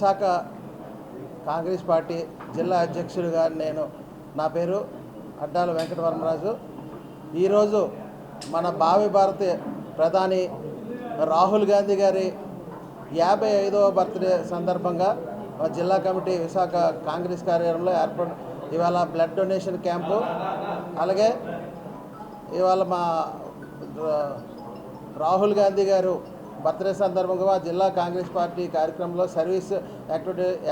Visakha Congress party జిల్లా అధ్యక్షుడిగా నా పేరు అడ్డాల వెంకటవరమరాజు. ఈరోజు మన భావి భారత ప్రధాని రాహుల్ గాంధీ గారి 55వ బర్త్డే సందర్భంగా జిల్లా కమిటీ విశాఖ కాంగ్రెస్ కార్యాలయంలో ఇవాళ బ్లడ్ డొనేషన్ క్యాంపు, అలాగే ఇవాళ మా రాహుల్ గాంధీ గారు బర్త్డే సందర్భంగా జిల్లా కాంగ్రెస్ పార్టీ కార్యక్రమంలో సర్వీస్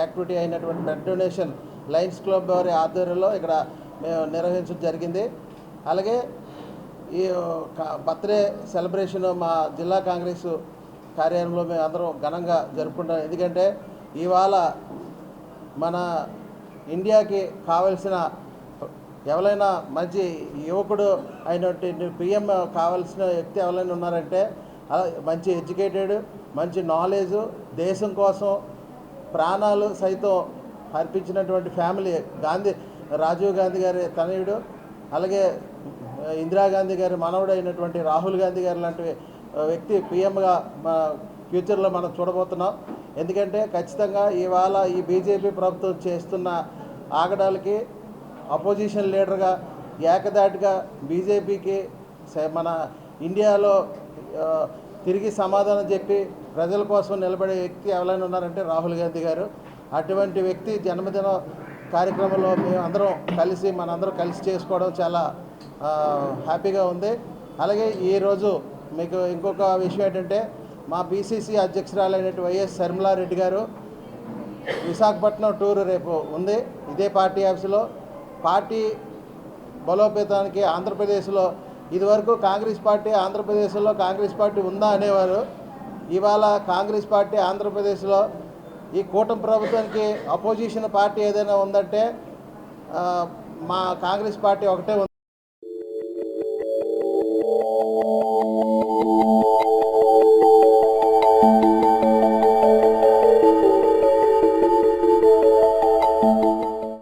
యాక్టివిటీ అయినటువంటి బ్లడ్ డొనేషన్ లయన్స్ క్లబ్ వారి ఆధ్వర్యంలో ఇక్కడ మేము నిర్వహించడం జరిగింది. అలాగే ఈ బర్త్డే సెలబ్రేషన్ మా జిల్లా కాంగ్రెస్ కార్యాలయంలో మేము అందరం ఘనంగా జరుపుకుంటాం. ఎందుకంటే ఇవాళ మన ఇండియాకి కావలసిన ఎవరైనా మంచి యువకుడు అయినటువంటి పిఎం కావాల్సిన వ్యక్తి ఎవరైనా ఉన్నారంటే మంచి ఎడ్యుకేటెడ్, మంచి నాలెడ్జ్, దేశం కోసం ప్రాణాలు సైతం అర్పించినటువంటి ఫ్యామిలీ రాజీవ్ గాంధీ గారి తనయుడు, అలాగే ఇందిరాగాంధీ గారి మనవడు అయినటువంటి రాహుల్ గాంధీ గారు లాంటి వ్యక్తి పిఎంగా ఫ్యూచర్లో మనం చూడబోతున్నాం. ఎందుకంటే ఖచ్చితంగా ఇవాళ ఈ బీజేపీ ప్రభుత్వం చేస్తున్న ఆగడాలకి అపోజిషన్ లీడర్గా ఏకదాటిగా బీజేపీకి మన ఇండియాలో తిరిగి సమాధానం చెప్పి ప్రజల కోసం నిలబడే వ్యక్తి ఎవరైనా ఉన్నారంటే రాహుల్ గాంధీ గారు. అటువంటి వ్యక్తి జన్మదిన కార్యక్రమంలో మేము మనందరం కలిసి చేసుకోవడం చాలా హ్యాపీగా ఉంది. అలాగే ఈరోజు మీకు ఇంకొక విషయం ఏంటంటే మా బీసీసీ అధ్యక్షురాలైనటువంటి వైఎస్ శర్మిలారెడ్డి గారు విశాఖపట్నం టూర్ రేపు ఉంది. ఇదే పార్టీ ఆఫీసులో పార్టీ బలోపేతానికి ఆంధ్రప్రదేశ్లో ఇదివరకు ఆంధ్రప్రదేశ్లో కాంగ్రెస్ పార్టీ ఉందా అనేవారు. ఇవాళ కాంగ్రెస్ పార్టీ ఆంధ్రప్రదేశ్లో ఈ కూటమి ప్రభుత్వానికి అపోజిషన్ పార్టీ ఏదైనా ఉందంటే మా కాంగ్రెస్ పార్టీ ఒకటే ఉంది.